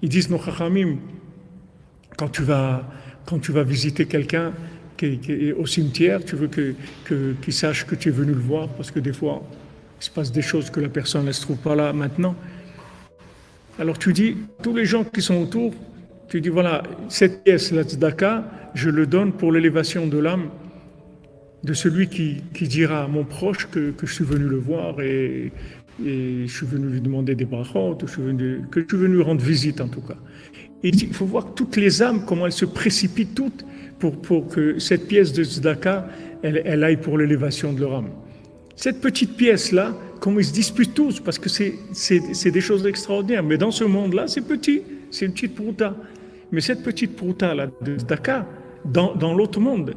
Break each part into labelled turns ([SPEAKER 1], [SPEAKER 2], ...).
[SPEAKER 1] Ils disent nos chachamim, quand tu vas visiter quelqu'un qui est au cimetière, tu veux qu'il sache que tu es venu le voir, parce que des fois, il se passe des choses que la personne ne se trouve pas là maintenant. Alors tu dis, tous les gens qui sont autour, tu dis voilà, cette pièce, la tzedaka, je le donne pour l'élévation de l'âme de celui qui dira à mon proche que je suis venu le voir et je suis venu lui demander des brachot, que je suis venu lui rendre visite en tout cas. Et il faut voir toutes les âmes, comment elles se précipitent toutes pour que cette pièce de tzedaka, elle aille pour l'élévation de leur âme. Cette petite pièce-là, comme ils se disputent tous, parce que c'est des choses extraordinaires, mais dans ce monde-là, c'est petit, c'est une petite prouta. Mais cette petite prouta-là de tzedaka, dans l'autre monde,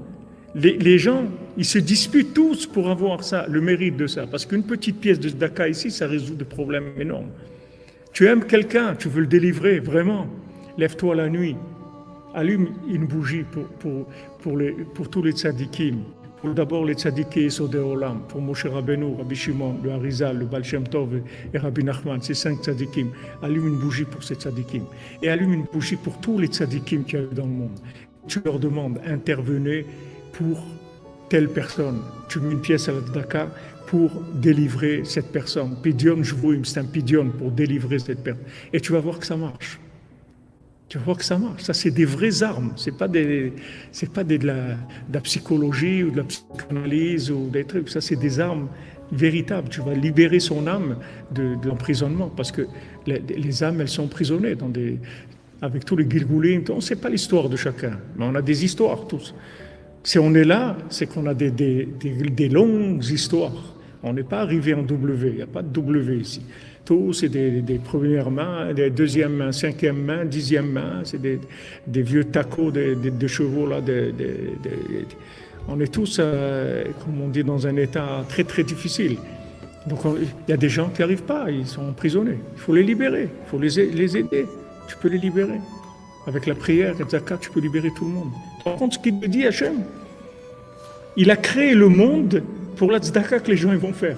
[SPEAKER 1] les gens, ils se disputent tous pour avoir ça, le mérite de ça. Parce qu'une petite pièce de tzedaka ici, ça résout des problèmes énormes. Tu aimes quelqu'un, tu veux le délivrer, vraiment. Lève-toi la nuit, allume une bougie pour tous les tzadikim. Pour d'abord les tzadikim Yesodei Olam, pour Moshe Rabbeinu, Rabbi Shimon, le Harizal, le Baal Shem Tov et Rabbi Nachman, ces 5 tzadikim. Allume une bougie pour ces tzadikim. Et allume une bougie pour tous les tzadikim qu'il y a dans le monde. Tu leur demandes, intervenez pour telle personne. Tu mets une pièce à la tzedaka pour délivrer cette personne. Pidion Jvuim, c'est un pidion pour délivrer cette personne. Et tu vas voir que ça marche. Tu vas voir que ça marche. Ça, c'est des vraies armes. C'est pas de la psychologie ou de la psychanalyse ou des trucs. Ça, c'est des armes véritables. Tu vas libérer son âme de l'emprisonnement parce que les âmes, elles sont emprisonnées avec tous les gilgoulim. On ne sait pas l'histoire de chacun, mais on a des histoires tous. Si on est là, c'est qu'on a des longues histoires. On n'est pas arrivé en W. Il n'y a pas de W ici. Tout, c'est des premières mains, des deuxièmes mains, cinquième main, 10e main, c'est des vieux tacos de chevaux là. On est tous, comme on dit, dans un état très très difficile. Donc il y a des gens qui n'arrivent pas, ils sont emprisonnés. Il faut les libérer, il faut les aider. Tu peux les libérer. Avec la prière et le zakat, tu peux libérer tout le monde. Par contre, ce qu'il te dit, Hachem, il a créé le monde pour la tzedaka que les gens ils vont faire.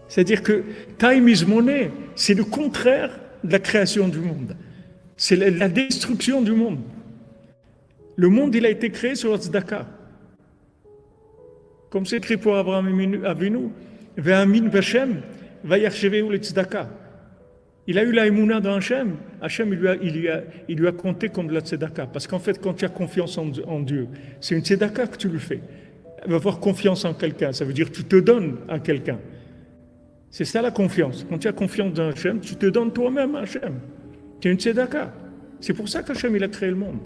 [SPEAKER 1] C'est-à-dire que time is money, c'est le contraire de la création du monde. C'est la destruction du monde. Le monde, il a été créé sur la tzedaka. Comme c'est écrit pour Abraham Avinu, Ve'amin B'Hashem, Vayachsheveu le tzedaka. Il a eu la émouna dans Hachem. Hachem, il lui a compté comme de la tzedaka. Parce qu'en fait, quand tu as confiance en Dieu, c'est une tzedaka que tu lui fais. Avoir confiance en quelqu'un, ça veut dire que tu te donnes à quelqu'un. C'est ça la confiance. Quand tu as confiance dans Hachem, tu te donnes toi-même à Hachem. Tu es une tzedaka. C'est pour ça qu'Hachem, il a créé le monde.